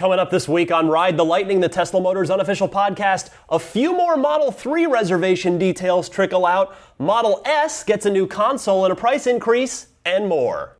Coming up this week on Ride the Lightning, the Tesla Motors unofficial podcast, a few more Model 3 reservation details trickle out, Model S gets a new console and a price increase, and more.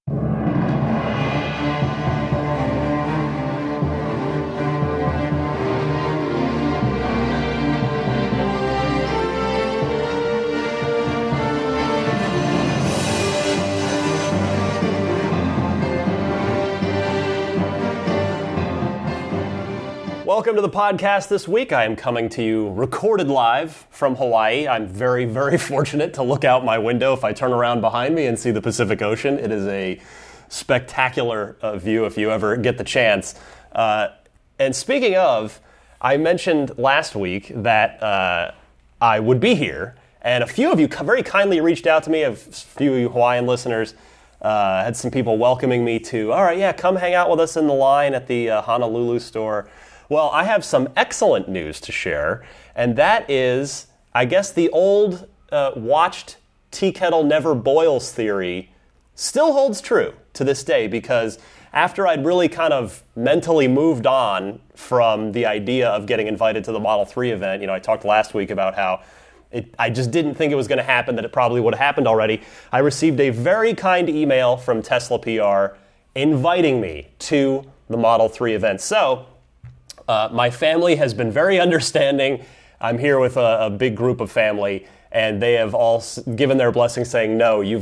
Welcome to the podcast this week. I am coming to you recorded live from Hawaii. I'm very, very fortunate to look out my window if I turn around behind me and see the Pacific Ocean. It is a spectacular view if you ever get the chance. And speaking of, I mentioned last week that I would be here, and a few of you very kindly reached out to me, a few of you Hawaiian listeners, had some people welcoming me to, all right, yeah, come hang out with us in the line at the Honolulu store. Well, I have some excellent news to share, and that is, I guess the old watched tea kettle never boils theory still holds true to this day, because after I'd really kind of mentally moved on from the idea of getting invited to the Model 3 event, I talked last week about how I just didn't think it was going to happen, that it probably would have happened already. I received a very kind email from Tesla PR inviting me to the Model 3 event. So, my family has been very understanding. I'm here with a big group of family, and they have all given their blessing, saying, "No, you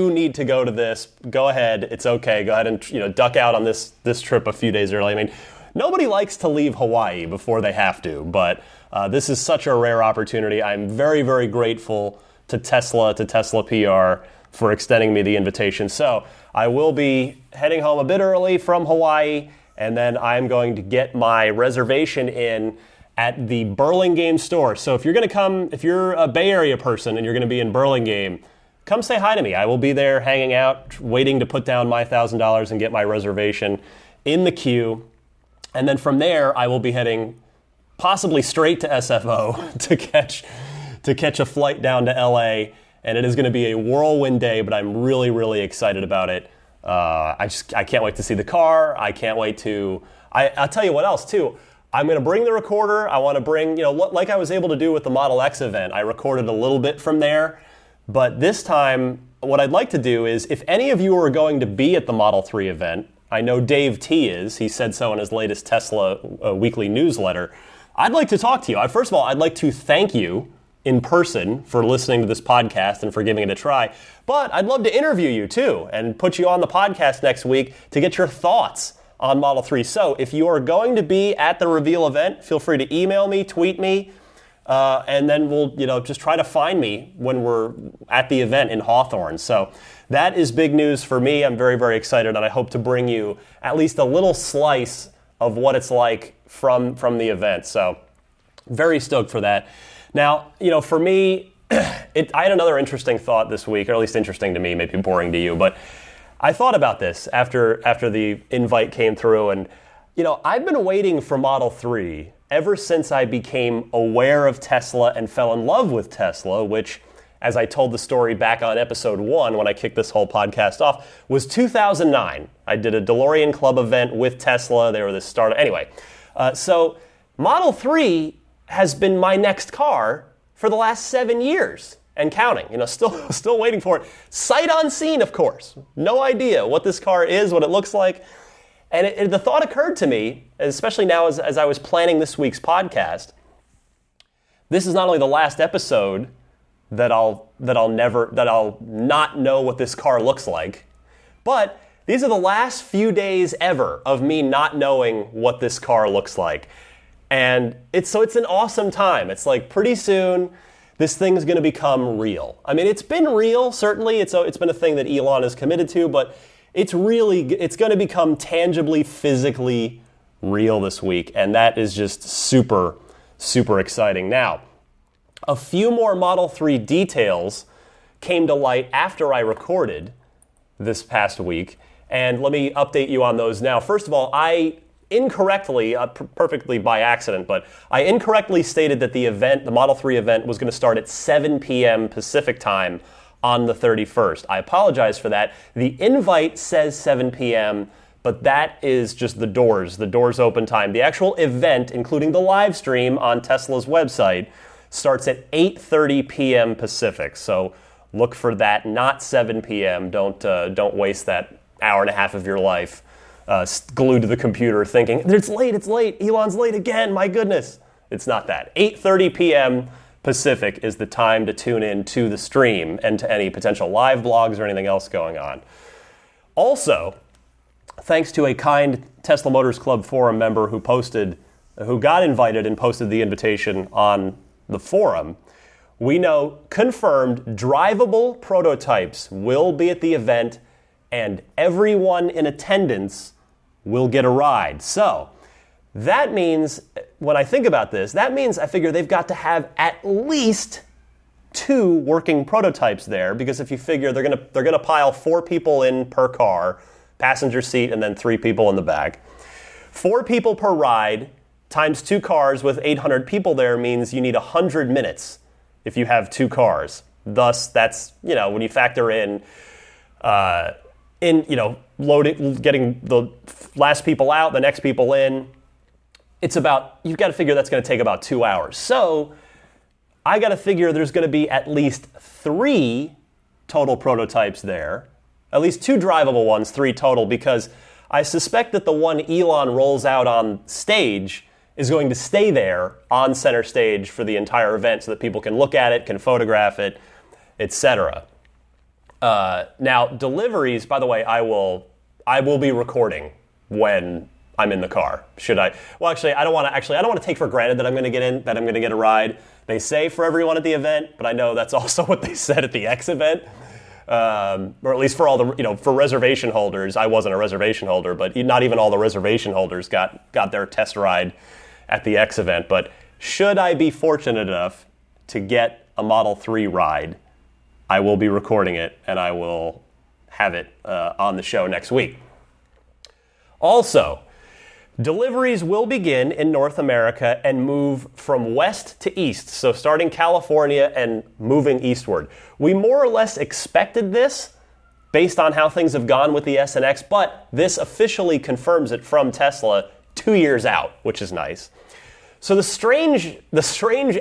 need to go to this. Go ahead, it's okay. Go ahead and duck out on this trip a few days early." I mean, nobody likes to leave Hawaii before they have to, but this is such a rare opportunity. I'm very, very grateful to Tesla PR for extending me the invitation. So I will be heading home a bit early from Hawaii. And then I'm going to get my reservation in at the Burlingame store. So if you're going to come, if you're a Bay Area person and you're going to be in Burlingame, come say hi to me. I will be there hanging out, waiting to put down my $1,000 and get my reservation in the queue. And then from there, I will be heading possibly straight to SFO to catch a flight down to LA. And it is going to be a whirlwind day, but I'm really, really excited about it. I can't wait to see the car. I can't wait to, I'll tell you what else too. I'm going to bring the recorder. I want to bring, like I was able to do with the Model X event, I recorded a little bit from there. But this time, what I'd like to do is, if any of you are going to be at the Model 3 event, I know Dave T is, he said so in his latest Tesla weekly newsletter, I'd like to talk to you. First of all, I'd like to thank you in person for listening to this podcast and for giving it a try. But I'd love to interview you too and put you on the podcast next week to get your thoughts on Model 3. So if you are going to be at the reveal event, feel free to email me, tweet me, and then we'll just try to find me when we're at the event in Hawthorne. So that is big news for me. I'm very, very excited, and I hope to bring you at least a little slice of what it's like from the event. So very stoked for that. Now, for me, I had another interesting thought this week, or at least interesting to me, maybe boring to you, but I thought about this after the invite came through, and, I've been waiting for Model 3 ever since I became aware of Tesla and fell in love with Tesla, which, as I told the story back on episode 1 when I kicked this whole podcast off, was 2009. I did a DeLorean Club event with Tesla. They were the start. Anyway, so Model 3 has been my next car for the last 7 years and counting. Still waiting for it. Sight unseen, of course. No idea what this car is, what it looks like. And the thought occurred to me, especially now as I was planning this week's podcast, this is not only the last episode that I'll not know what this car looks like, but these are the last few days ever of me not knowing what this car looks like. And it's an awesome time. It's like pretty soon this thing's going to become real. I mean, it's been real, certainly. It's been a thing that Elon is committed to, but it's going to become tangibly, physically real this week. And that is just super, super exciting. Now, a few more Model 3 details came to light after I recorded this past week. And let me update you on those now. First of all, I incorrectly, perfectly by accident, but I incorrectly stated that the Model 3 event was going to start at 7 p.m. Pacific time on the 31st. I apologize for that. The invite says 7 p.m., but that is just the doors open time. The actual event, including the live stream on Tesla's website, starts at 8:30 p.m. Pacific. So look for that, not 7 p.m. Don't waste that hour and a half of your life glued to the computer thinking, it's late, Elon's late again, my goodness. It's not that. 8:30 p.m. Pacific is the time to tune in to the stream and to any potential live blogs or anything else going on. Also, thanks to a kind Tesla Motors Club forum member who got invited and posted the invitation on the forum, we know confirmed drivable prototypes will be at the event and everyone in attendance will get a ride. So that means, when I think about this, that means I figure they've got to have at least 2 working prototypes there, because if you figure they're gonna pile 4 people in per car, passenger seat, and then 3 people in the back. 4 people per ride times 2 cars with 800 people there means you need 100 minutes if you have 2 cars. Thus, that's, when you factor in loading, getting the last people out, the next people in, you've got to figure that's going to take about 2 hours. So I got to figure there's going to be at least 3 total prototypes there, at least 2 drivable ones, 3 total, because I suspect that the one Elon rolls out on stage is going to stay there on center stage for the entire event so that people can look at it, can photograph it, etc. Now, deliveries, by the way, I will be recording when I'm in the car. Should I? Well, actually, I don't want to take for granted that I'm going to get a ride. They say for everyone at the event, but I know that's also what they said at the X event. Or at least for all the, for reservation holders. I wasn't a reservation holder, but not even all the reservation holders got their test ride at the X event. But should I be fortunate enough to get a Model 3 ride, I will be recording it and I will have it on the show next week. Also, deliveries will begin in North America and move from west to east, so starting California and moving eastward. We more or less expected this based on how things have gone with the S and X, but this officially confirms it from Tesla 2 years out, which is nice. So the strange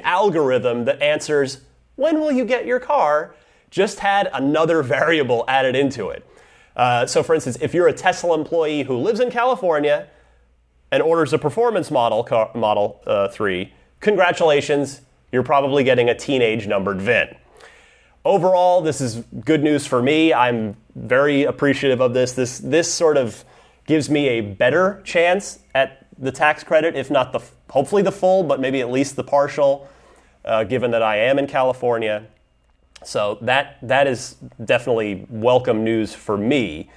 algorithm that answers, when will you get your car, just had another variable added into it. So for instance, if you're a Tesla employee who lives in California and orders a performance Model 3, congratulations, you're probably getting a teenage numbered VIN. Overall, this is good news for me. I'm very appreciative of this. This sort of gives me a better chance at the tax credit, if not hopefully the full, but maybe at least the partial, given that I am in California. So that is definitely welcome news for me.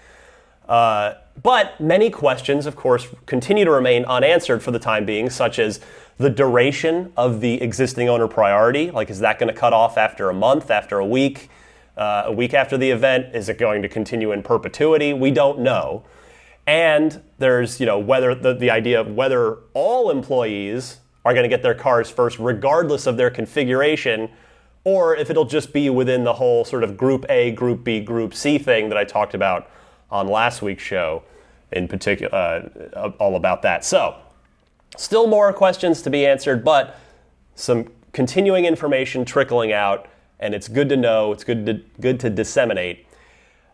But many questions, of course, continue to remain unanswered for the time being, such as the duration of the existing owner priority. Like, is that going to cut off after a month, after a week after the event? Is it going to continue in perpetuity? We don't know. And there's, whether the idea of whether all employees are going to get their cars first, regardless of their configuration, or if it'll just be within the whole sort of Group A, Group B, Group C thing that I talked about on last week's show, in particular, all about that. So, still more questions to be answered, but some continuing information trickling out, and it's good to know, it's good to disseminate.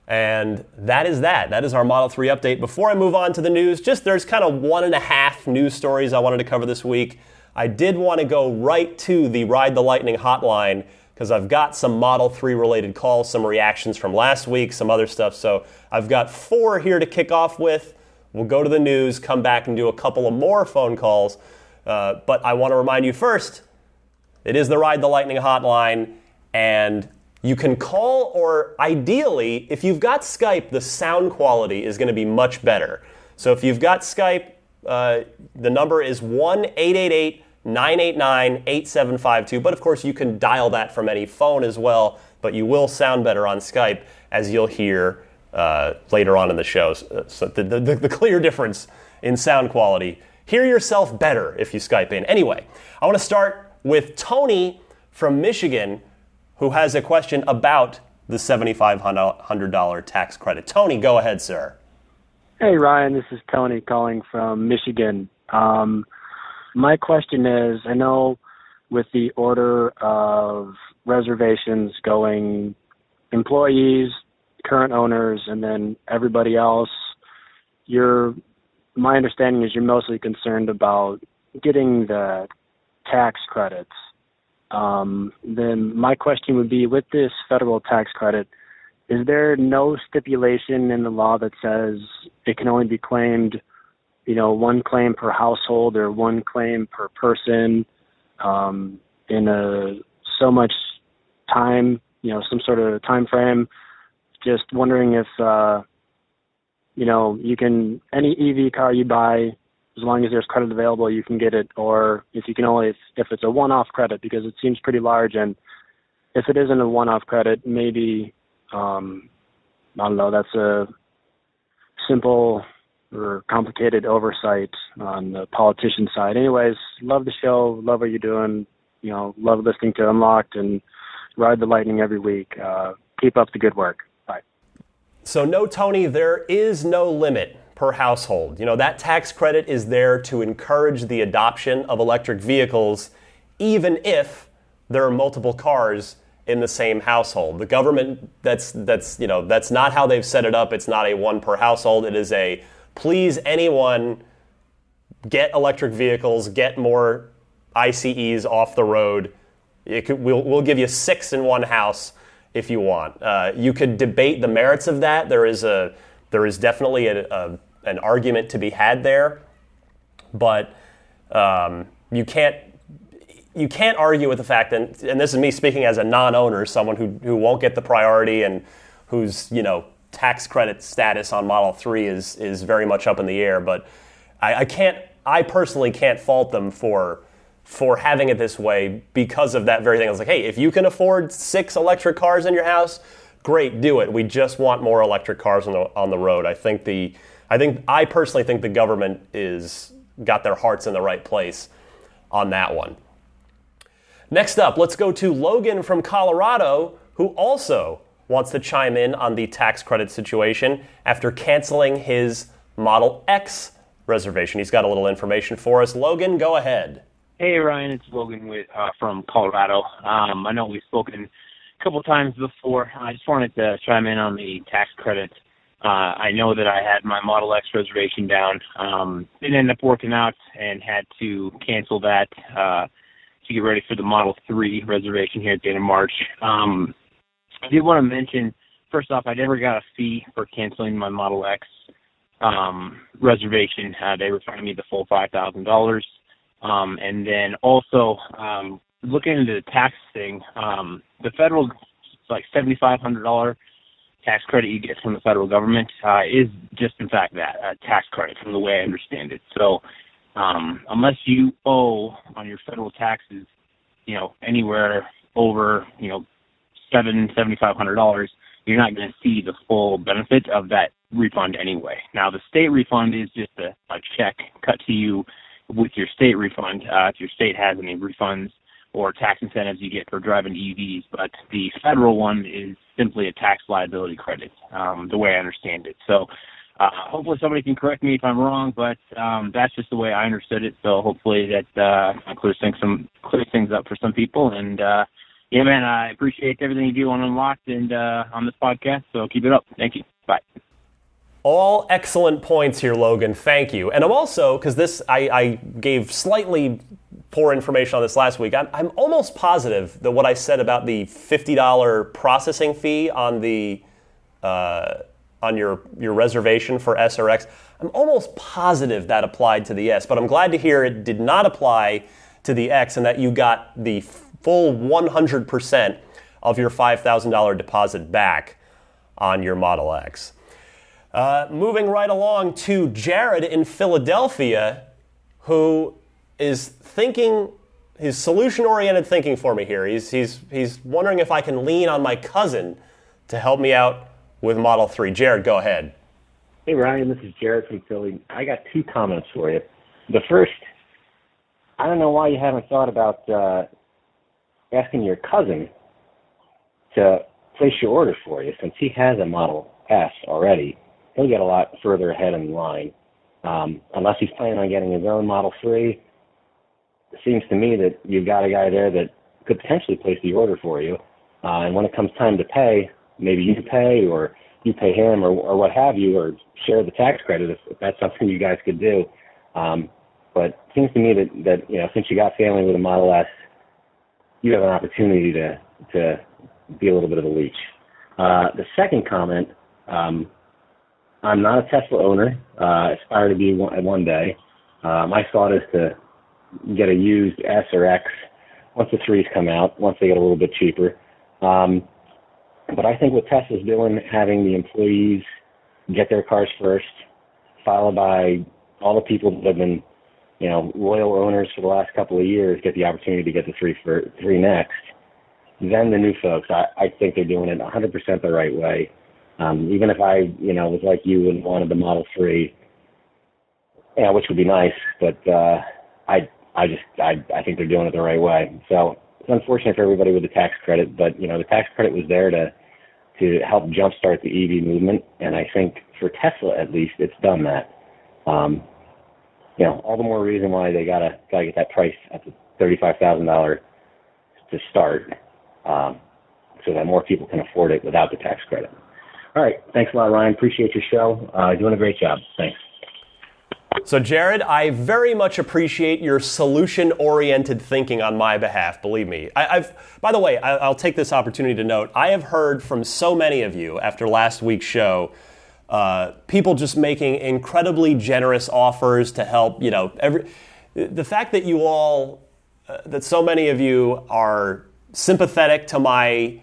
And that is that. That is our Model 3 update. Before I move on to the news, there's kind of 1.5 news stories I wanted to cover this week. I did want to go right to the Ride the Lightning hotline, because I've got some Model 3 related calls, some reactions from last week, some other stuff. So I've got 4 here to kick off with. We'll go to the news, come back and do a couple of more phone calls. But I want to remind you first, it is the Ride the Lightning hotline, and you can call, or ideally, if you've got Skype, the sound quality is going to be much better. So if you've got Skype, the number is 1-888-989-8752. But of course, you can dial that from any phone as well, but you will sound better on Skype, as you'll hear later on in the show. So the clear difference in sound quality. Hear yourself better if you Skype in. Anyway, I want to start with Tony from Michigan, who has a question about the $7,500 tax credit. Tony, go ahead, sir. Hey, Ryan, this is Tony calling from Michigan. My question is, I know with the order of reservations going employees, current owners, and then everybody else, my understanding is you're mostly concerned about getting the tax credits. Then my question would be, with this federal tax credit, is there no stipulation in the law that says it can only be claimed, one claim per household or one claim per person in so much time, some sort of time frame? Just wondering if, you can, any EV car you buy, as long as there's credit available, you can get it, or if you can only, if it's a one-off credit, because it seems pretty large, and if it isn't a one-off credit, maybe, I don't know, that's a simple or complicated oversight on the politician side. Anyways, love the show, love what you're doing, love listening to Unlocked and Ride the Lightning every week. Keep up the good work. Bye. So no, Tony, there is no limit per household. That tax credit is there to encourage the adoption of electric vehicles, even if there are multiple cars in the same household. The government, that's not how they've set it up. It's not a one per household. It is a please anyone get electric vehicles, get more ICEs off the road. We'll give you 6 in one house if you want. You could debate the merits of that. There is definitely an argument to be had there, but you can't argue with the fact that, and this is me speaking as a non-owner, someone who won't get the priority and whose tax credit status on Model 3 is very much up in the air. But I personally can't fault them for having it this way because of that very thing. I was like, hey, if you can afford 6 electric cars in your house, great, do it. We just want more electric cars on the road. I personally think the government got their hearts in the right place on that one. Next up, let's go to Logan from Colorado, who also wants to chime in on the tax credit situation after canceling his Model X reservation. He's got a little information for us. Logan, go ahead. Hey, Ryan, it's Logan from Colorado. I know we've spoken a couple times before. I just wanted to chime in on the tax credit. I know that I had my Model X reservation down. Didn't end up working out and had to cancel that to get ready for the Model 3 reservation here at the end of March. I did want to mention, first off, I never got a fee for canceling my Model X reservation. They refunded me the full $5,000. And then also, looking into the tax thing, the federal, like $7,500 tax credit you get from the federal government is just, in fact, that, a tax credit from the way I understand it. So unless you owe on your federal taxes, anywhere over, $7,500, you're not going to see the full benefit of that refund anyway. Now, the state refund is just a check cut to you with your state refund, if your state has any refunds or tax incentives you get for driving EVs. But the federal one is simply a tax liability credit, the way I understand it. So hopefully somebody can correct me if I'm wrong, but that's just the way I understood it. So hopefully that clears things up for some people. And yeah, man, I appreciate everything you do on Unlocked and on this podcast. So keep it up. Thank you. Bye. All excellent points here, Logan. Thank you. And I'm also, because I gave slightly poor information on this last week, I'm almost positive that what I said about the $50 processing fee on the on your reservation for S or X, I'm almost positive that applied to the S, but I'm glad to hear it did not apply to the X and that you got the full 100% of your $5,000 deposit back on your Model X. Moving right along to Jared in Philadelphia, who is thinking, his solution-oriented thinking for me here. He's wondering if I can lean on my cousin to help me out with Model 3. Jared, go ahead. Hey, Ryan, this is Jared from Philly. I got 2 comments for you. The first, I don't know why you haven't thought about asking your cousin to place your order for you, since he has a Model S already. he'll get a lot further ahead in line. Unless he's planning on getting his own Model 3, it seems to me that you've got a guy there that could potentially place the order for you. And when it comes time to pay, maybe you pay or you pay him or what have you, or share the tax credit if that's something you guys could do. But it seems to me that since you got family with a Model S, you have an opportunity to be a little bit of a leech. The second comment, I'm not a Tesla owner. I aspire to be one day. My thought is to get a used S or X once the 3s come out, once they get a little bit cheaper. But I think what Tesla's doing, having the employees get their cars first, followed by all the people that have been, loyal owners for the last couple of years, get the opportunity to get the 3 next. Then the new folks, I think they're doing it 100% the right way. Even if I, was like you and wanted the Model 3, which would be nice, but I think they're doing it the right way. So it's unfortunate for everybody with the tax credit, but the tax credit was there to help jumpstart the EV movement, and I think for Tesla at least, it's done that. All the more reason why they gotta get that price at the $35,000 to start, so that more people can afford it without the tax credit. All right, thanks a lot, Ryan. Appreciate your show. Doing a great job. Thanks. So, Jared, I very much appreciate your solution-oriented thinking on my behalf, believe me. By the way, I'll take this opportunity to note, I have heard from so many of you after last week's show, people just making incredibly generous offers to help, the fact that you all, that so many of you are sympathetic to my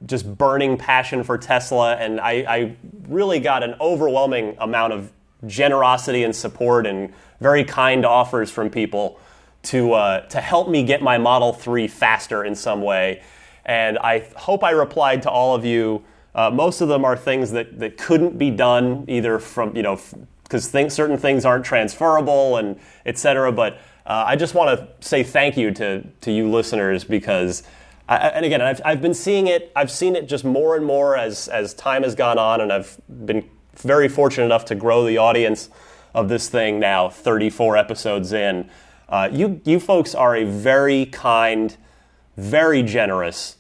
just burning passion for Tesla, and I really got an overwhelming amount of generosity and support and very kind offers from people to help me get my Model 3 faster in some way. And I hope I replied to all of you. Most of them are things that couldn't be done either from, because certain things aren't transferable and et cetera. But I just want to say thank you to you listeners, because and again, I've been seeing it. I've seen it just more and more as time has gone on, and I've been very fortunate enough to grow the audience of this thing now, 34 episodes in. You folks are a very kind, very generous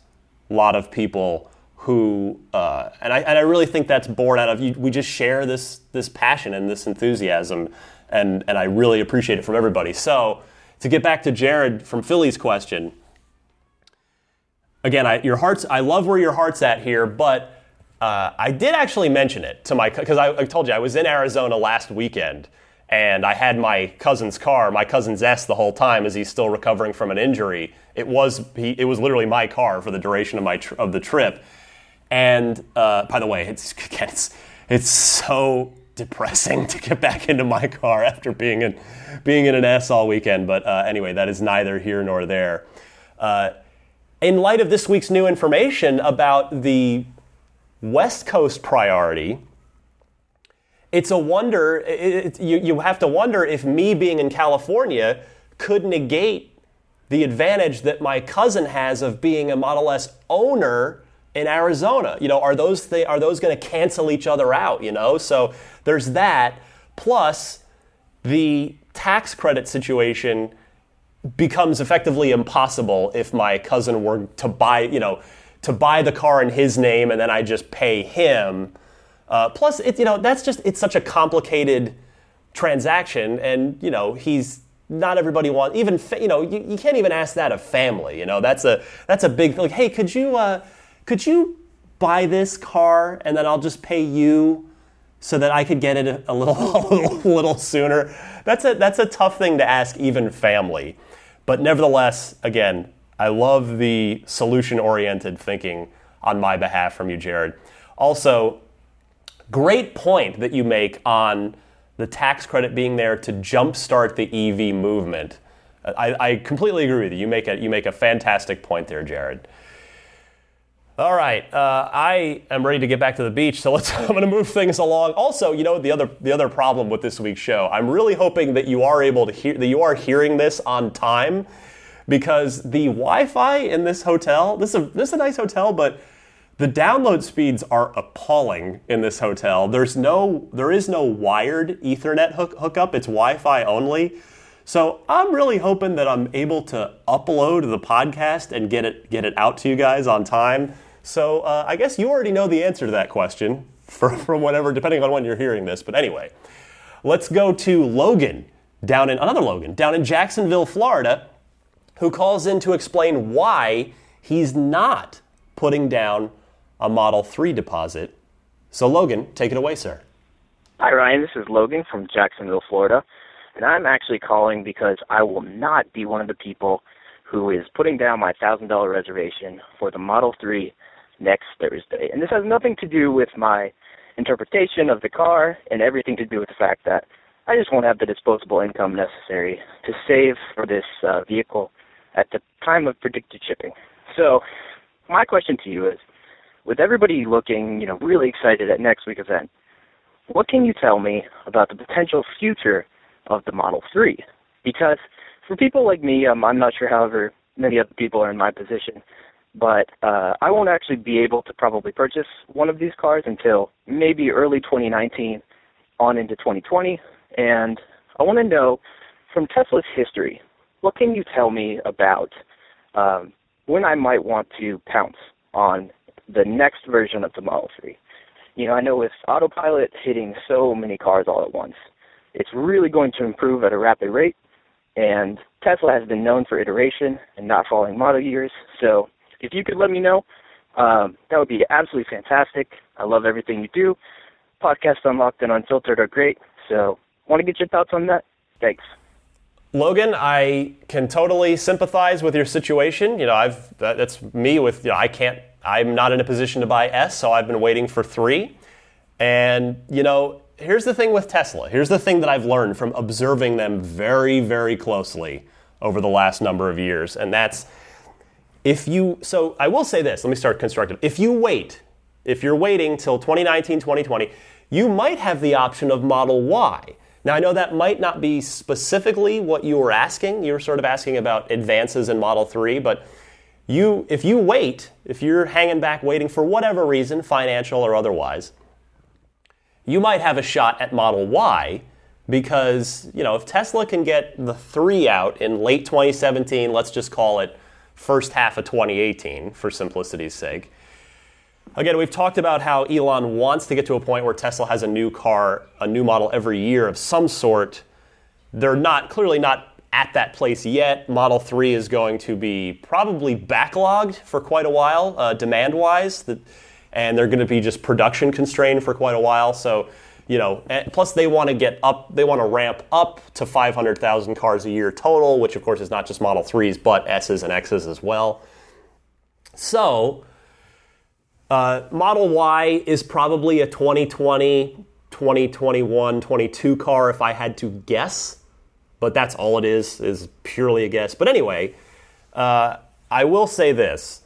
lot of people who, and I really think that's born out of you. We just share this passion and this enthusiasm, and I really appreciate it from everybody. So to get back to Jared from Philly's question. Again, I love where your heart's at here, but I did actually mention it to because I told you I was in Arizona last weekend, and I had my cousin's car, my cousin's S, the whole time as he's still recovering from an injury. It was literally my car for the duration of the trip. And by the way, it's so depressing to get back into my car after being in an S all weekend. But anyway, that is neither here nor there. In light of this week's new information about the West Coast priority, it's a wonder. You have to wonder if me being in California could negate the advantage that my cousin has of being a Model S owner in Arizona. Are those going to cancel each other out? So there's that. Plus, the tax credit situation becomes effectively impossible if my cousin were to buy the car in his name and then I just pay him. Plus, it's such a complicated transaction, and he's not everybody wants. Even you can't even ask that of family. That's a big thing. Like, hey, could you buy this car and then I'll just pay you so that I could get it a little sooner? That's a tough thing to ask even family. But nevertheless, again, I love the solution-oriented thinking on my behalf from you, Jared. Also, great point that you make on the tax credit being there to jumpstart the EV movement. I completely agree with you. You make a fantastic point there, Jared. All right, I am ready to get back to the beach, so I'm going to move things along. Also, the other problem with this week's show, I'm really hoping that you are able to hear, that you are hearing this on time, because the Wi-Fi in this hotel, this is a nice hotel, but The download speeds are appalling in this hotel. There is no wired Ethernet hookup. It's Wi-Fi only. So I'm really hoping that I'm able to upload the podcast and get it out to you guys on time. So I guess you already know the answer to that question from whatever, depending on when you're hearing this. But anyway, let's go to Logan, down in Jacksonville, Florida, who calls in to explain why he's not putting down a Model 3 deposit. So Logan, take it away, sir. Hi, Ryan. This is Logan from Jacksonville, Florida. And I'm actually calling because I will not be one of the people who is putting down my $1,000 reservation for the Model 3 next Thursday. And this has nothing to do with my interpretation of the car and everything to do with the fact that I just won't have the disposable income necessary to save for this vehicle at the time of predicted shipping. So my question to you is, with everybody looking, really excited at next week's event, what can you tell me about the potential future of the Model 3? Because for people like me, I'm not sure however many other people are in my position, but I won't actually be able to probably purchase one of these cars until maybe early 2019 on into 2020. And I want to know, from Tesla's history, what can you tell me about when I might want to pounce on the next version of the Model 3? I know with autopilot hitting so many cars all at once, it's really going to improve at a rapid rate, and Tesla has been known for iteration and not following model years. So if you could let me know, that would be absolutely fantastic. I love everything you do. Podcasts Unlocked and Unfiltered are great, so want to get your thoughts on that? Thanks. Logan, I can totally sympathize with your situation. That's me with, I'm not in a position to buy S, so I've been waiting for 3. And, here's the thing with Tesla. Here's the thing that I've learned from observing them very, very closely over the last number of years. And that's, so I will say this, let me start constructive. If you're waiting till 2019, 2020, you might have the option of Model Y. Now, I know that might not be specifically what you were asking. You were sort of asking about advances in Model 3, but if you're hanging back waiting for whatever reason, financial or otherwise, you might have a shot at Model Y because, if Tesla can get the 3 out in late 2017, let's just call it first half of 2018 for simplicity's sake. Again, we've talked about how Elon wants to get to a point where Tesla has a new model every year of some sort. They're clearly not at that place yet. Model 3 is going to be probably backlogged for quite a while, demand-wise, and they're going to be just production constrained for quite a while. So, plus they want to ramp up to 500,000 cars a year total, which of course is not just Model 3s, but S's and X's as well. So, Model Y is probably a 2020, 2021, 22 car if I had to guess. But that's all it is purely a guess. But anyway, I will say this.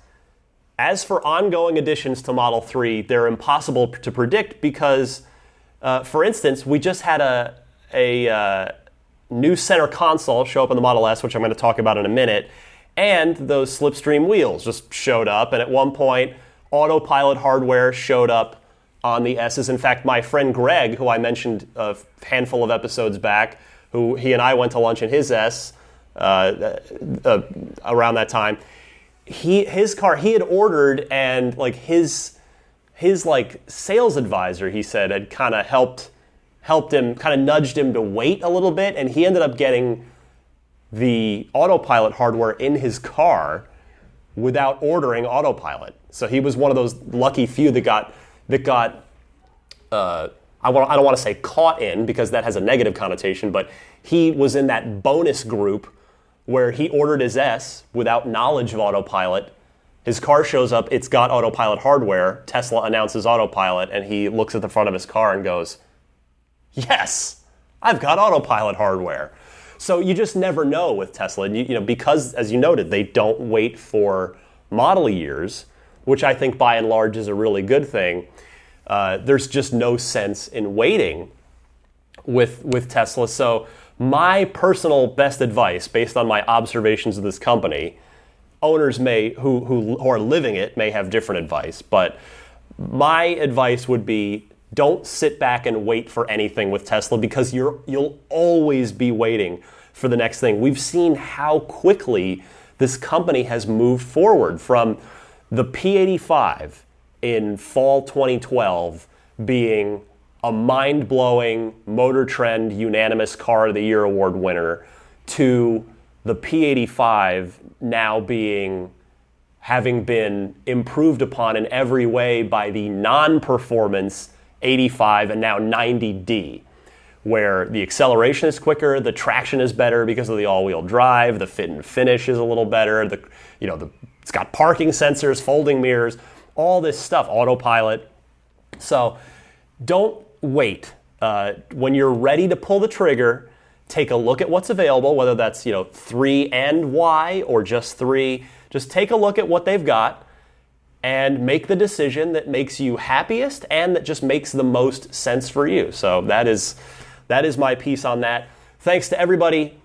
As for ongoing additions to Model 3, they're impossible to predict because, for instance, we just had a new center console show up in the Model S, which I'm going to talk about in a minute, and those slipstream wheels just showed up. And at one point, autopilot hardware showed up on the S's. In fact, my friend Greg, who I mentioned a handful of episodes back, he and I went to lunch in his S around that time. His car he had ordered, and his sales advisor, he said, had kind of helped him, kind of nudged him to wait a little bit, and he ended up getting the autopilot hardware in his car without ordering autopilot. So he was one of those lucky few that got I don't want to say caught in because that has a negative connotation, but he was in that bonus group where he ordered his S without knowledge of autopilot. His car shows up, it's got autopilot hardware. Tesla announces autopilot, and he looks at the front of his car and goes, "Yes, I've got autopilot hardware." So you just never know with Tesla, and because, as you noted, they don't wait for model years, which I think by and large is a really good thing. There's just no sense in waiting with Tesla. So my personal best advice, based on my observations of this company, owners who are living it may have different advice, but my advice would be don't sit back and wait for anything with Tesla, because you'll always be waiting for the next thing. We've seen how quickly this company has moved forward from the P85 in fall 2012 being a mind-blowing Motor Trend unanimous Car of the Year award winner to the P85 now having been improved upon in every way by the non-performance 85 and now 90D, where the acceleration is quicker, the traction is better because of the all-wheel drive, the fit and finish is a little better, it's got parking sensors, folding mirrors, all this stuff, autopilot. So don't wait. When you're ready to pull the trigger, take a look at what's available, whether that's 3 and Y or just 3. Just take a look at what they've got and make the decision that makes you happiest and that just makes the most sense for you. So that is my piece on that. Thanks to everybody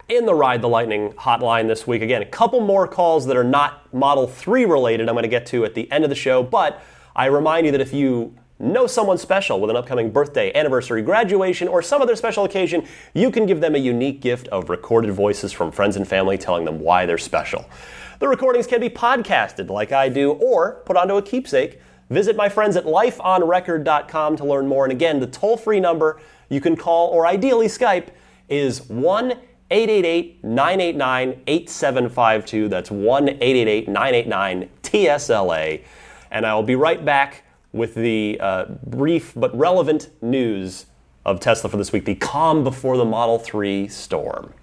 in the Ride the Lightning hotline this week. Again, a couple more calls that are not Model 3 related I'm going to get to at the end of the show, but I remind you that if you know someone special with an upcoming birthday, anniversary, graduation, or some other special occasion, you can give them a unique gift of recorded voices from friends and family telling them why they're special. The recordings can be podcasted like I do or put onto a keepsake. Visit my friends at lifeonrecord.com to learn more. And again, the toll-free number you can call or ideally Skype is 1-888-989-8752. That's 1-888-989-TSLA. And I will be right back with the brief but relevant news of Tesla for this week, the calm before the Model 3 storm.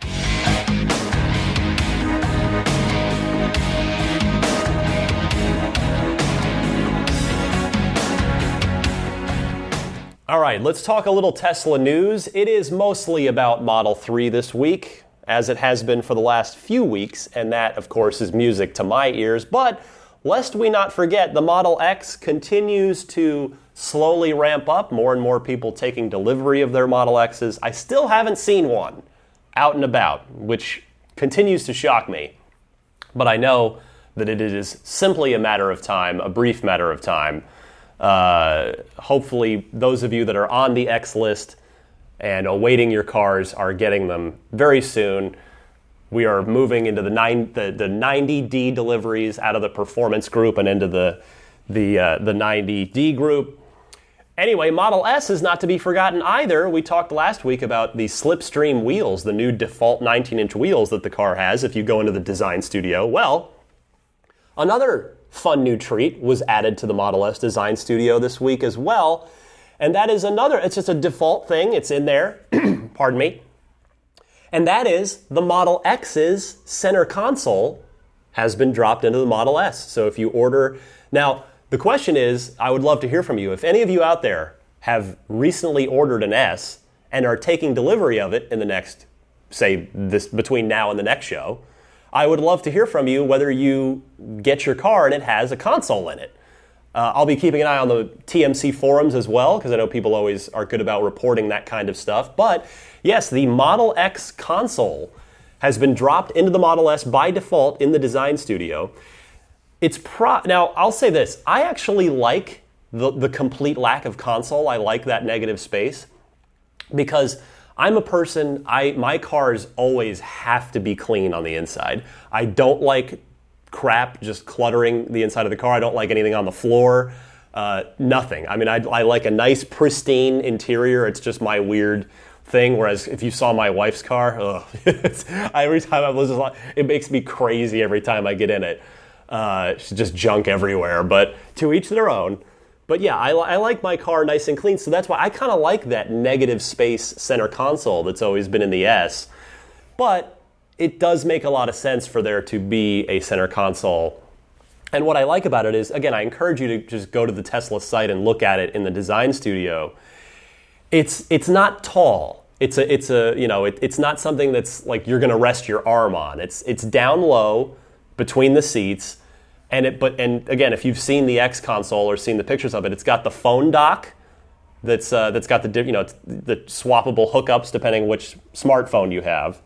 All right, let's talk a little Tesla news. It is mostly about Model 3 this week, as it has been for the last few weeks, and that, of course, is music to my ears. But lest we not forget, the Model X continues to slowly ramp up, more and more people taking delivery of their Model X's. I still haven't seen one out and about, which continues to shock me. But I know that it is simply a matter of time, a brief matter of time. Hopefully those of you that are on the X list and awaiting your cars are getting them very soon. We are moving into the 90D deliveries out of the performance group and into the 90D group. Anyway, Model S is not to be forgotten either. We talked last week about the Slipstream wheels, the new default 19-inch wheels that the car has if you go into the design studio. Well, another fun new treat was added to the Model S design studio this week as well. And that is it's just a default thing. It's in there. Pardon me. And that is the Model X's center console has been dropped into the Model S. So if you order... Now, the question is, I would love to hear from you. If any of you out there have recently ordered an S and are taking delivery of it in the next, between now and the next show, I would love to hear from you whether you get your car and it has a console in it. I'll be keeping an eye on the TMC forums as well, because I know people always are good about reporting that kind of stuff. But yes, the Model X console has been dropped into the Model S by default in the design studio. Now, I'll say this. I actually like the complete lack of console. I like that negative space because I'm a person, my cars always have to be clean on the inside. I don't like crap just cluttering the inside of the car. I don't like anything on the floor. Nothing. I mean, I like a nice pristine interior. It's just my weird thing. Whereas if you saw my wife's car, every time I listen, it makes me crazy every time I get in it. It's just junk everywhere, but to each their own. But yeah, I like my car nice and clean, so that's why I kind of like that negative space center console that's always been in the S. But it does make a lot of sense for there to be a center console. And what I like about it is, again, I encourage you to just go to the Tesla site and look at it in the design studio. It's not tall. It's not something that's like you're going to rest your arm on. It's down low between the seats. And again, if you've seen the X console or seen the pictures of it, it's got the phone dock that's got the swappable hookups depending which smartphone you have,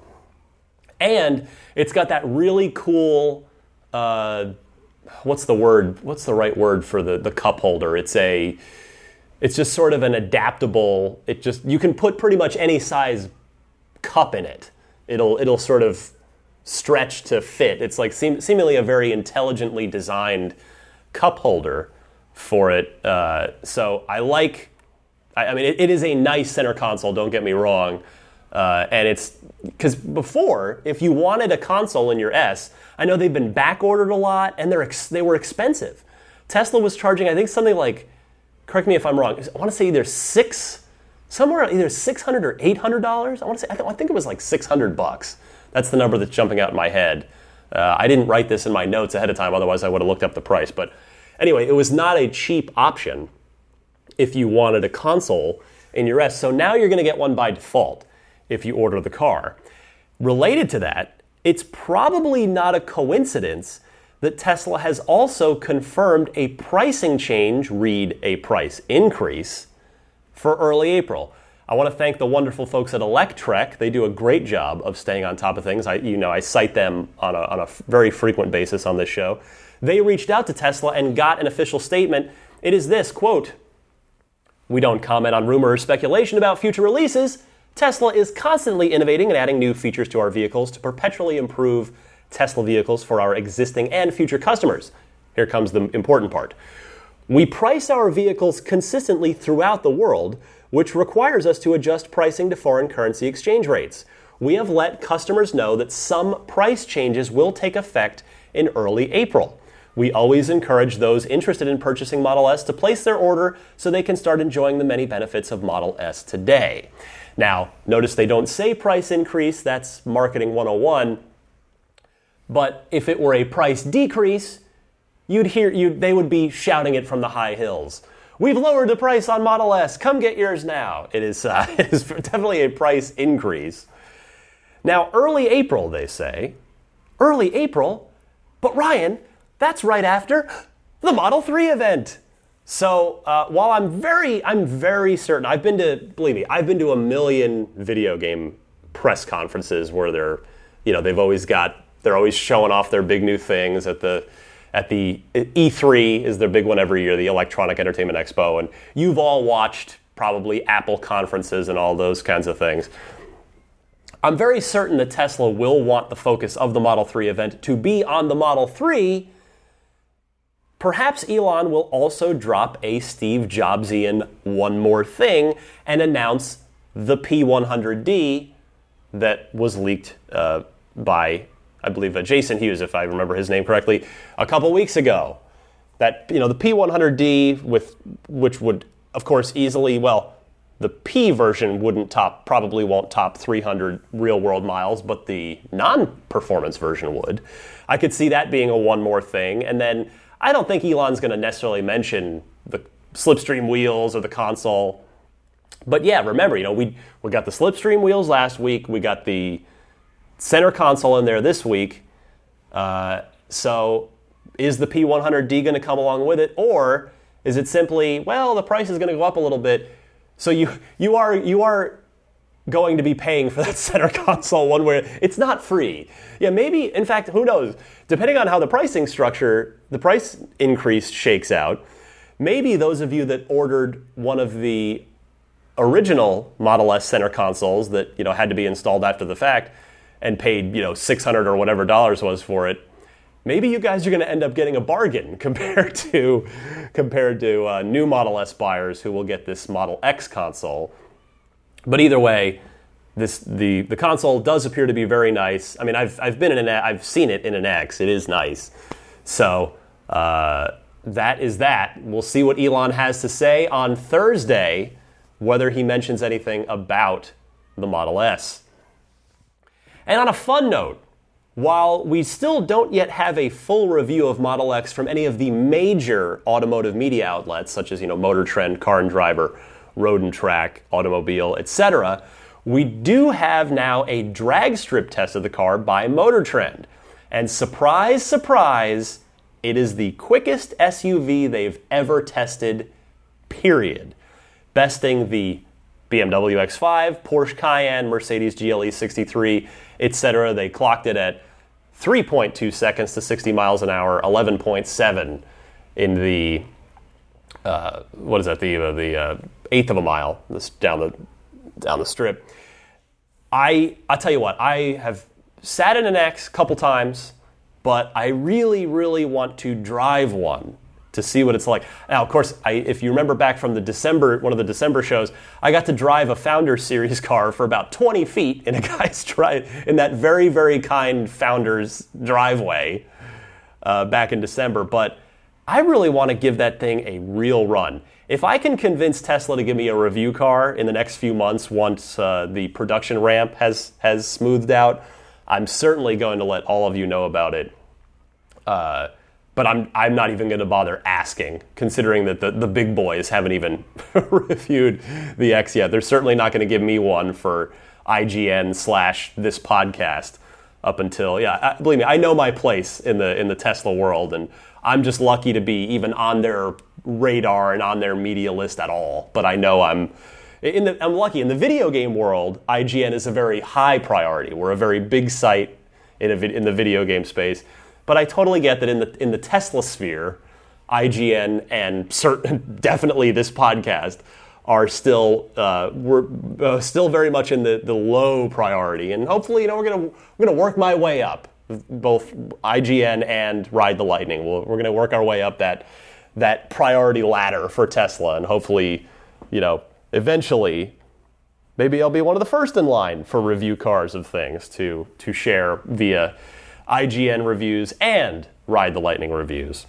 and it's got that really cool what's the word? What's the right word for the cup holder? It's just sort of an adaptable. You can put pretty much any size cup in it. It'll sort of stretch to fit. It's like seemingly a very intelligently designed cup holder for it. So I like. I mean, it is a nice center console. Don't get me wrong. And it's because before, if you wanted a console in your S, I know they've been back ordered a lot, and they were expensive. Tesla was charging, I think, something like, correct me if I'm wrong, I want to say either $600 or $800. I think it was like $600. That's the number that's jumping out in my head. I didn't write this in my notes ahead of time, otherwise I would have looked up the price. But anyway, it was not a cheap option if you wanted a console in your S. So now you're going to get one by default if you order the car. Related to that, it's probably not a coincidence that Tesla has also confirmed a pricing change, read a price increase, for early April. I want to thank the wonderful folks at Electrek. They do a great job of staying on top of things. I cite them on a very frequent basis on this show. They reached out to Tesla and got an official statement. It is this, quote, "We don't comment on rumor or speculation about future releases. Tesla is constantly innovating and adding new features to our vehicles to perpetually improve Tesla vehicles for our existing and future customers." Here comes the important part. "We price our vehicles consistently throughout the world, which requires us to adjust pricing to foreign currency exchange rates. We have let customers know that some price changes will take effect in early April. We always encourage those interested in purchasing Model S to place their order so they can start enjoying the many benefits of Model S today." Now, notice they don't say price increase, that's marketing 101. But if it were a price decrease, they would be shouting it from the high hills. "We've lowered the price on Model S. Come get yours now." It is definitely a price increase. Now, early April, they say. Early April? But Ryan, that's right after the Model 3 event. So while I'm very certain, believe me, I've been to a million video game press conferences where they're always showing off their big new things at the E3 is their big one every year, the Electronic Entertainment Expo, and you've all watched probably Apple conferences and all those kinds of things. I'm very certain that Tesla will want the focus of the Model 3 event to be on the Model 3. Perhaps Elon will also drop a Steve Jobsian one more thing and announce the P100D that was leaked by, I believe, Jason Hughes, if I remember his name correctly, a couple weeks ago. That, the P100D, which would, of course, easily, the P version probably won't top 300 real-world miles, but the non-performance version would. I could see that being a one more thing, and then I don't think Elon's going to necessarily mention the slipstream wheels or the console. But yeah, remember, we got the slipstream wheels last week. We got the center console in there this week. So is the P100D going to come along with it? Or is it simply, the price is going to go up a little bit. So you are going to be paying for that center console one way. It's not free. Yeah, maybe, in fact, who knows? Depending on how the price increase shakes out, maybe those of you that ordered one of the original Model S center consoles that, had to be installed after the fact and paid, $600 or whatever dollars was for it, maybe you guys are going to end up getting a bargain compared to new Model S buyers who will get this Model X console. But either way, the console does appear to be very nice. I mean, I've seen it in an X. It is nice. So that is that. We'll see what Elon has to say on Thursday, whether he mentions anything about the Model S. And on a fun note, while we still don't yet have a full review of Model X from any of the major automotive media outlets, such as Motor Trend, Car and Driver, Road and Track, Automobile, etc., we do have now a drag strip test of the car by Motor Trend. And surprise, surprise, it is the quickest SUV they've ever tested, period. Besting the BMW X5, Porsche Cayenne, Mercedes GLE 63, etc. They clocked it at 3.2 seconds to 60 miles an hour, 11.7 in the the eighth of a mile down the strip. I tell you what, I have sat in an X a couple times, but I really, really want to drive one to see what it's like. Now, of course, if you remember back from one of the December shows, I got to drive a Founder Series car for about 20 feet in a guy's drive in that very, very kind Founder's driveway back in December. But I really want to give that thing a real run. If I can convince Tesla to give me a review car in the next few months, once the production ramp has smoothed out, I'm certainly going to let all of you know about it. But I'm not even going to bother asking, considering that the big boys haven't even reviewed the X yet. They're certainly not going to give me one for IGN/this podcast up until, believe me, I know my place in the Tesla world, and I'm just lucky to be even on their radar and on their media list at all. But I know I'm lucky. In the video game world, IGN is a very high priority. We're a very big site in the video game space. But I totally get that in the Tesla sphere, IGN and definitely this podcast are still we're still very much in the low priority, and hopefully we're gonna work my way up, both IGN and Ride the Lightning. We're gonna work our way up that priority ladder for Tesla, and hopefully eventually maybe I'll be one of the first in line for review cars of things to share via IGN reviews and Ride the Lightning reviews.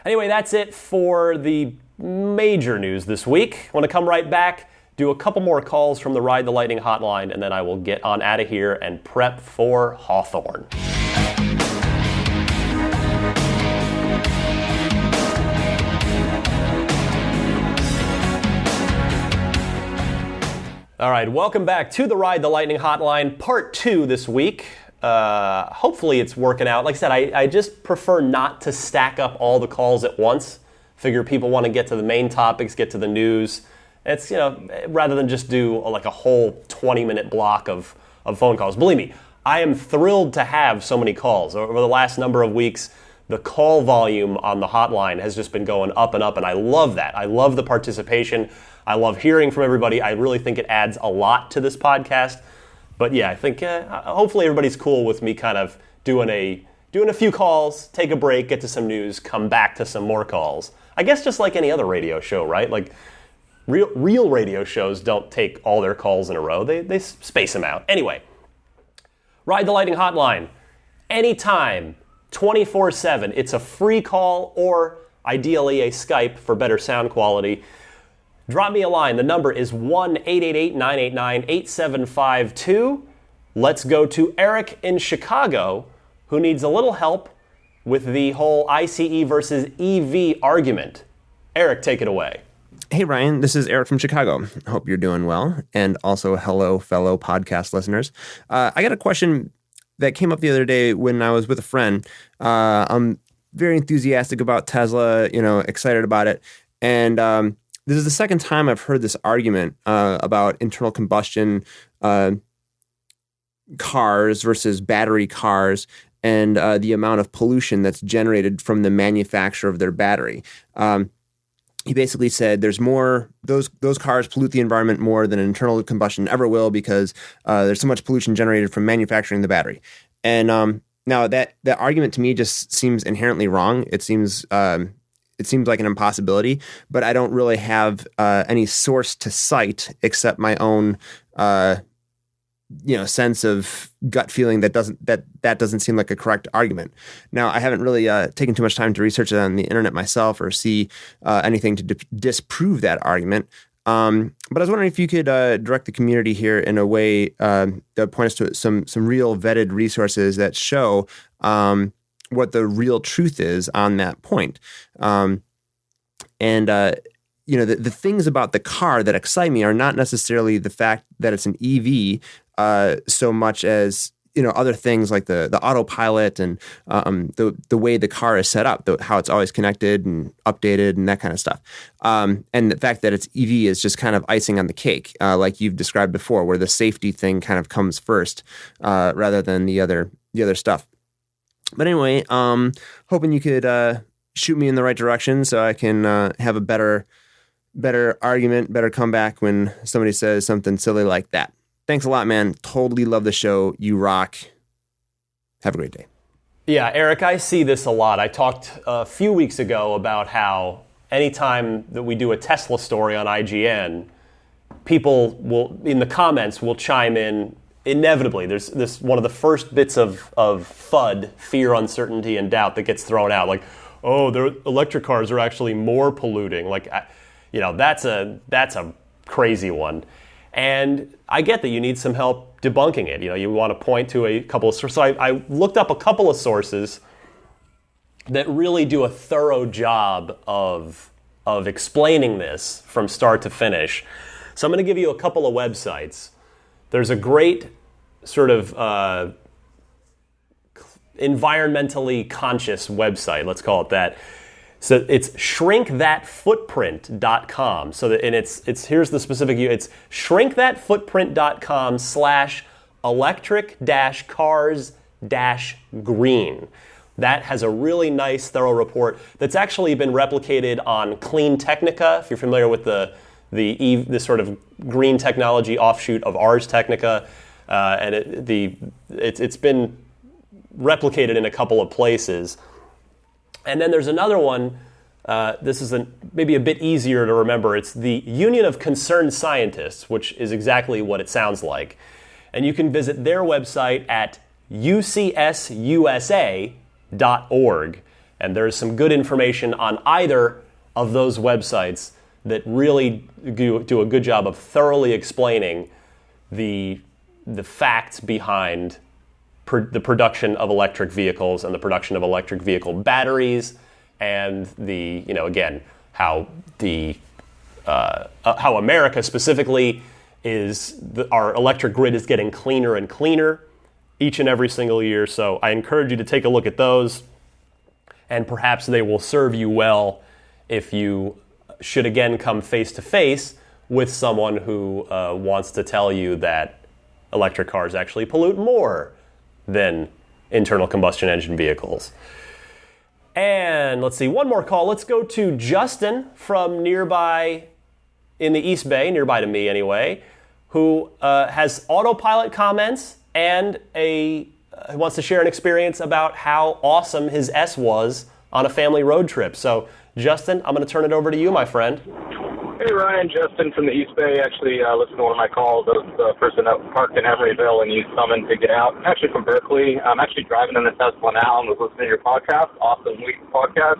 Anyway, that's it for the major news this week. I want to come right back, do a couple more calls from the Ride the Lightning hotline, and then I will get on out of here and prep for Hawthorne. All right, welcome back to the Ride the Lightning hotline, part 2 this week. Hopefully it's working out. Like I said, I just prefer not to stack up all the calls at once. Figure people want to get to the main topics, get to the news. It's, rather than just do a whole 20-minute block of phone calls. Believe me, I am thrilled to have so many calls. Over the last number of weeks, the call volume on the hotline has just been going up and up, and I love that. I love the participation. I love hearing from everybody. I really think it adds a lot to this podcast. But yeah, I think hopefully everybody's cool with me kind of doing a few calls, take a break, get to some news, come back to some more calls. I guess just like any other radio show, right? Like real radio shows don't take all their calls in a row. They space them out. Anyway, Ride the Lightning hotline. Anytime, 24/7. It's a free call or ideally a Skype for better sound quality. Drop me a line. The number is 1-888-989-8752. Let's go to Eric in Chicago, who needs a little help with the whole ICE versus EV argument. Eric, take it away. Hey, Ryan. This is Eric from Chicago. Hope you're doing well. And also, hello, fellow podcast listeners. I got a question that came up the other day when I was with a friend. I'm very enthusiastic about Tesla, excited about it. And this is the second time I've heard this argument about internal combustion cars versus battery cars and the amount of pollution that's generated from the manufacture of their battery. He basically said there's more, those cars pollute the environment more than internal combustion ever will because there's so much pollution generated from manufacturing the battery. And now that argument to me just seems inherently wrong. It seems like an impossibility, but I don't really have any source to cite except my own, sense of gut feeling that doesn't seem like a correct argument. Now, I haven't really taken too much time to research it on the internet myself or see anything to disprove that argument. But I was wondering if you could direct the community here in a way that points us to some real vetted resources that show what the real truth is on that point. The things about the car that excite me are not necessarily the fact that it's an EV so much as, other things like the autopilot and the way the car is set up, how it's always connected and updated and that kind of stuff. And the fact that it's EV is just kind of icing on the cake, like you've described before, where the safety thing kind of comes first rather than the other the other stuff. But anyway, hoping you could shoot me in the right direction so I can have a better argument, better comeback when somebody says something silly like that. Thanks a lot, man. Totally love the show. You rock. Have a great day. Yeah, Eric, I see this a lot. I talked a few weeks ago about how anytime that we do a Tesla story on IGN, people will, in the comments, will chime in inevitably. There's this one of the first bits of FUD, fear, uncertainty, and doubt that gets thrown out. Like, oh, their electric cars are actually more polluting. Like, that's a crazy one. And I get that you need some help debunking it. You want to point to a couple of sources. So I looked up a couple of sources that really do a thorough job of explaining this from start to finish. So I'm going to give you a couple of websites. There's a great sort of environmentally conscious website, let's call it that. So it's shrinkthatfootprint.com. So that, and it's here's the specific. It's shrinkthatfootprint.com/electric-cars-green. That has a really nice, thorough report that's actually been replicated on Clean Technica. If you're familiar with the sort of green technology offshoot of Ars Technica, and it's been replicated in a couple of places. And then there's another one, this is maybe a bit easier to remember. It's the Union of Concerned Scientists, which is exactly what it sounds like. And you can visit their website at ucsusa.org. And there's some good information on either of those websites that really do a good job of thoroughly explaining the facts behind the production of electric vehicles and the production of electric vehicle batteries, and how America specifically our electric grid is getting cleaner and cleaner each and every single year. So I encourage you to take a look at those, and perhaps they will serve you well if you should again come face to face with someone who wants to tell you that electric cars actually pollute more than internal combustion engine vehicles. And let's see, one more call. Let's go to Justin from nearby in the East Bay, nearby to me anyway, who has autopilot comments and wants to share an experience about how awesome his S was on a family road trip. So, Justin, I'm going to turn it over to you, my friend. Hey, Ryan, Justin from the East Bay. Actually, listened to one of my calls. I was the person that parked in Emeryville and used Summon to get out. I'm actually from Berkeley. I'm actually driving in the Tesla now and was listening to your podcast. Awesome week podcast.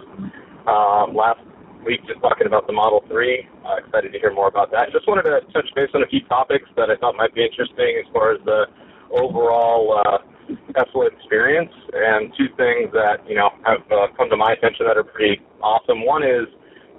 Last week, just talking about the Model 3. Excited to hear more about that. Just wanted to touch base on a few topics that I thought might be interesting as far as the overall Tesla experience, and two things that have come to my attention that are pretty awesome. One is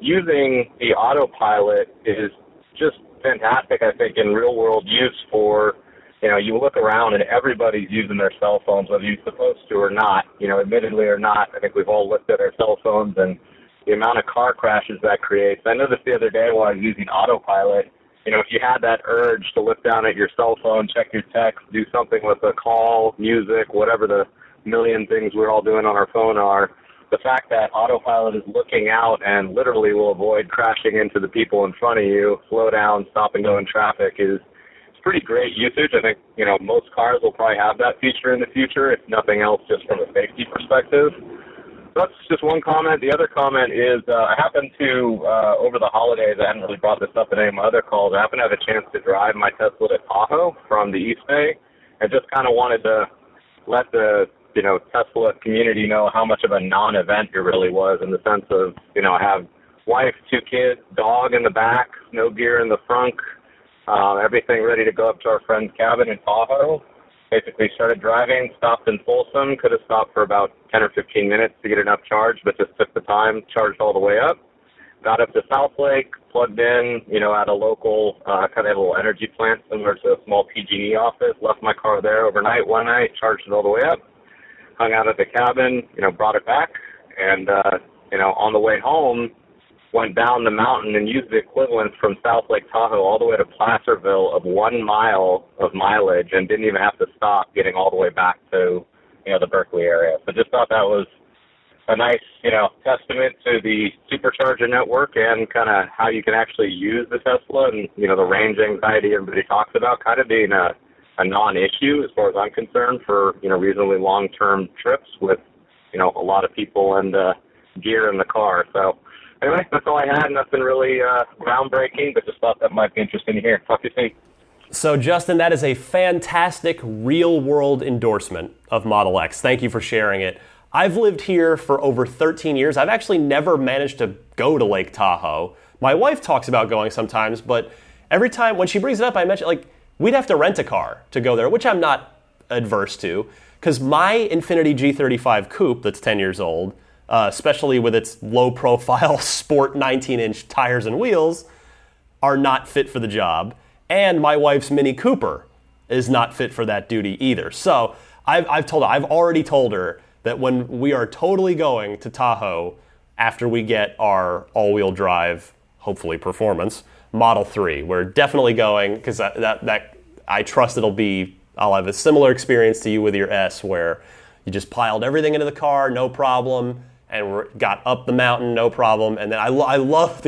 using the autopilot is just fantastic, I think, in real-world use for, you look around and everybody's using their cell phones, whether you're supposed to or not, admittedly or not. I think we've all looked at our cell phones and the amount of car crashes that creates. I noticed the other day while I was using autopilot, if you had that urge to look down at your cell phone, check your text, do something with a call, music, whatever the million things we're all doing on our phone are, the fact that autopilot is looking out and literally will avoid crashing into the people in front of you, slow down, stop and go in traffic is pretty great usage. I think, most cars will probably have that feature in the future, if nothing else, just from a safety perspective. That's just one comment. The other comment is I happened to, over the holidays, I hadn't really brought this up in any of my other calls, I happened to have a chance to drive my Tesla to Tahoe from the East Bay, and just kind of wanted to let the Tesla community know how much of a non-event it really was, in the sense of, I have wife, 2 kids, dog in the back, snow gear in the front, everything ready to go up to our friend's cabin in Tahoe. Basically started driving, stopped in Folsom, could have stopped for about 10 or 15 minutes to get enough charge, but just took the time, charged all the way up. Got up to South Lake, plugged in, at a local kind of a little energy plant similar to a small PG&E office, left my car there overnight one night, charged it all the way up. Hung out at the cabin, brought it back, and, on the way home, went down the mountain and used the equivalent from South Lake Tahoe all the way to Placerville of 1 mile of mileage, and didn't even have to stop, getting all the way back to the Berkeley area. So just thought that was a nice, testament to the supercharger network and kind of how you can actually use the Tesla and, the range anxiety everybody talks about kind of being a non-issue as far as I'm concerned for, reasonably long-term trips with, a lot of people and gear in the car. So anyway, that's all I had. Nothing really groundbreaking, but just thought that might be interesting to hear. Talk to you soon. So, Justin, that is a fantastic real-world endorsement of Model X. Thank you for sharing it. I've lived here for over 13 years. I've actually never managed to go to Lake Tahoe. My wife talks about going sometimes, but every time when she brings it up, I mention, we'd have to rent a car to go there, which I'm not adverse to, because my Infiniti G35 Coupe that's 10 years old, especially with its low-profile sport 19-inch tires and wheels, are not fit for the job. And my wife's Mini Cooper is not fit for that duty either. So I've already told her that when we are totally going to Tahoe after we get our all-wheel drive, hopefully performance, Model 3, we're definitely going because that I trust I'll have a similar experience to you with your S where you just piled everything into the car, no problem, and got up the mountain, no problem. And then I love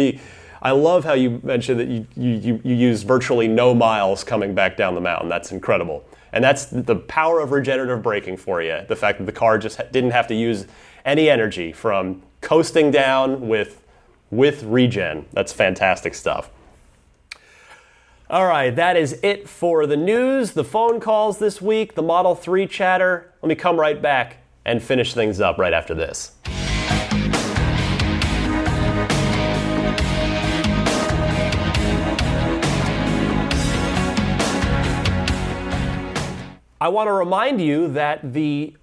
how you mentioned that you use virtually no miles coming back down the mountain. That's incredible. And that's the power of regenerative braking for you. The fact that the car just didn't have to use any energy from coasting down with regen. That's fantastic stuff. All right, that is it for the news, the phone calls this week, the Model 3 chatter. Let me come right back and finish things up right after this. I want to remind you that the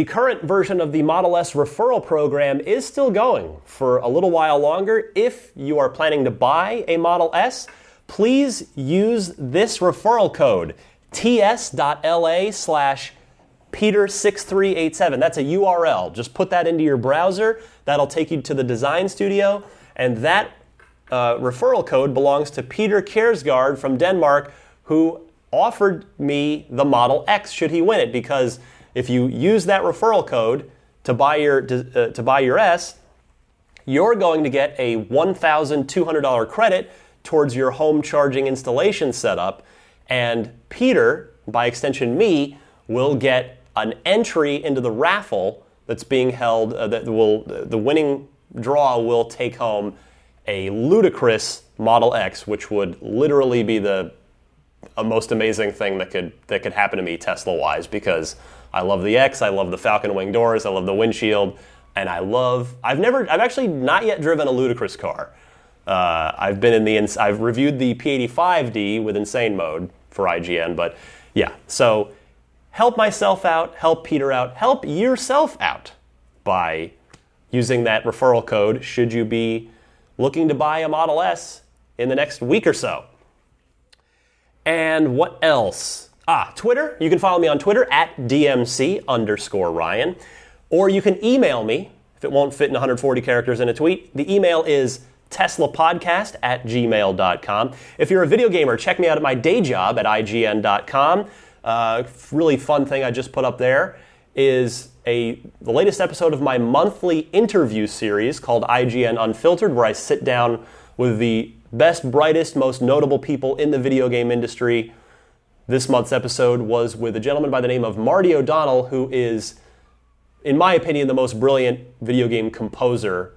current version of the Model S referral program is still going for a little while longer. If you are planning to buy a Model S, please use this referral code, ts.la/Peter6387. That's a URL. Just put that into your browser. That'll take you to the design studio. And that referral code belongs to Peter Kjærsgaard from Denmark, who offered me the Model X should he win it, because if you use that referral code to buy your S, you're going to get a $1,200 credit towards your home charging installation setup, and Peter, by extension me, will get an entry into the raffle that's being held. The winning draw will take home a ludicrous Model X, which would literally be a most amazing thing that could happen to me Tesla-wise, because I love the X, I love the Falcon Wing doors, I love the windshield, and I've actually not yet driven a ludicrous car. I've reviewed the P85D with insane mode for IGN, but yeah, so help myself out, help Peter out, help yourself out by using that referral code should you be looking to buy a Model S in the next week or so. And what else? Twitter. You can follow me on Twitter at DMC_Ryan. Or you can email me if it won't fit in 140 characters in a tweet. The email is teslapodcast@gmail.com. If you're a video gamer, check me out at my day job at IGN.com. Really fun thing I just put up there is the latest episode of my monthly interview series called IGN Unfiltered, where I sit down with the best, brightest, most notable people in the video game industry. This month's episode was with a gentleman by the name of Marty O'Donnell, who is, in my opinion, the most brilliant video game composer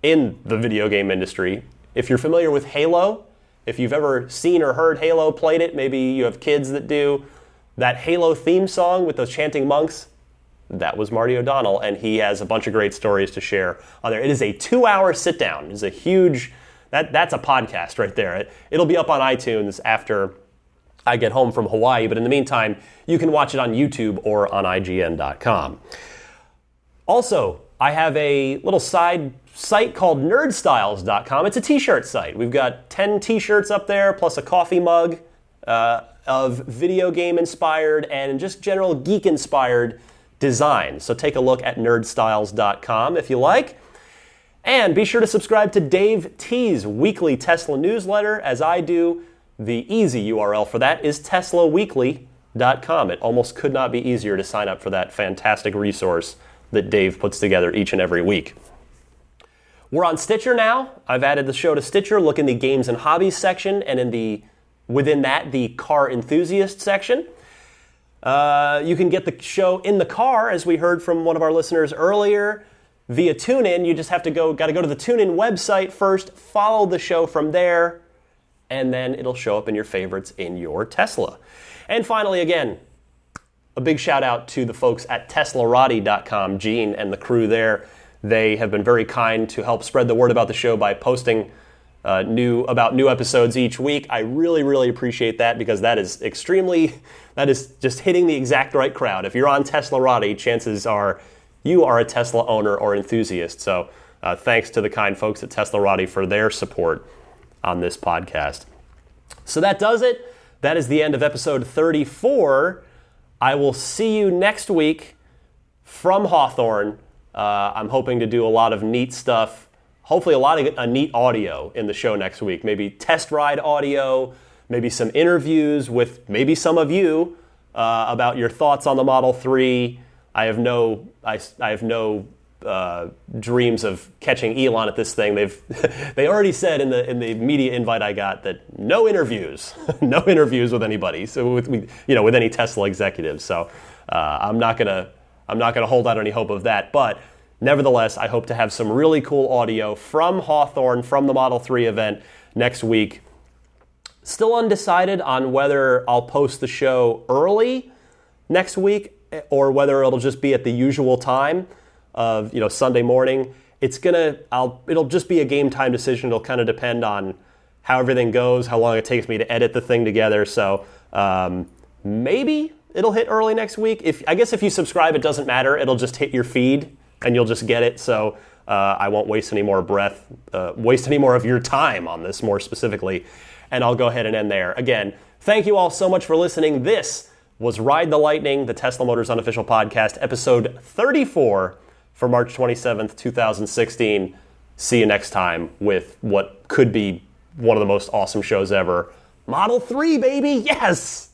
in the video game industry. If you're familiar with Halo, if you've ever seen or heard Halo, played it, maybe you have kids that do, that Halo theme song with those chanting monks, that was Marty O'Donnell, and he has a bunch of great stories to share on there. It is a 2-hour sit-down. It's a huge... That's a podcast right there. It'll be up on iTunes after I get home from Hawaii, but in the meantime, you can watch it on YouTube or on IGN.com. Also, I have a little side site called nerdstyles.com. It's a t-shirt site. We've got 10 t-shirts up there, plus a coffee mug of video game-inspired and just general geek-inspired designs. So take a look at nerdstyles.com if you like. And be sure to subscribe to Dave T's weekly Tesla newsletter, as I do. The easy URL for that is teslaweekly.com. teslarati.com. It almost could not be easier to sign up for that fantastic resource that Dave puts together each and every week. We're on Stitcher now. I've added the show to Stitcher. Look in the games and hobbies section, and within that, the car enthusiast section. You can get the show in the car, as we heard from one of our listeners earlier, via TuneIn. You just got to go to the TuneIn website first, follow the show from there, and then it'll show up in your favorites in your Tesla. And finally, again, a big shout out to the folks at teslarati.com, Gene and the crew there. They have been very kind to help spread the word about the show by posting new episodes each week. I really, really appreciate that, because that is just hitting the exact right crowd. If you're on Teslarati, chances are you are a Tesla owner or enthusiast. So thanks to the kind folks at Teslarati for their support on this podcast. So that does it. That is the end of episode 34. I will see you next week from Hawthorne. I'm hoping to do a lot of neat stuff, hopefully a lot of neat audio in the show next week. Maybe test ride audio, maybe some interviews with maybe some of you about your thoughts on the Model 3. I have no dreams of catching Elon at this thing. They already said in the media invite I got that no interviews with anybody. So with any Tesla executives. So I'm not gonna hold out any hope of that. But nevertheless, I hope to have some really cool audio from Hawthorne, from the Model 3 event next week. Still undecided on whether I'll post the show early next week or whether it'll just be at the usual time of Sunday morning. It'll just be a game time decision. It'll kind of depend on how everything goes, how long it takes me to edit the thing together. So maybe it'll hit early next week. I guess if you subscribe, it doesn't matter. It'll just hit your feed and you'll just get it. So I won't waste any more of your time on this more specifically. And I'll go ahead and end there. Again, thank you all so much for listening. This was Ride the Lightning, the Tesla Motors Unofficial Podcast, episode 34 for March 27th, 2016. See you next time with what could be one of the most awesome shows ever. Model 3, baby! Yes!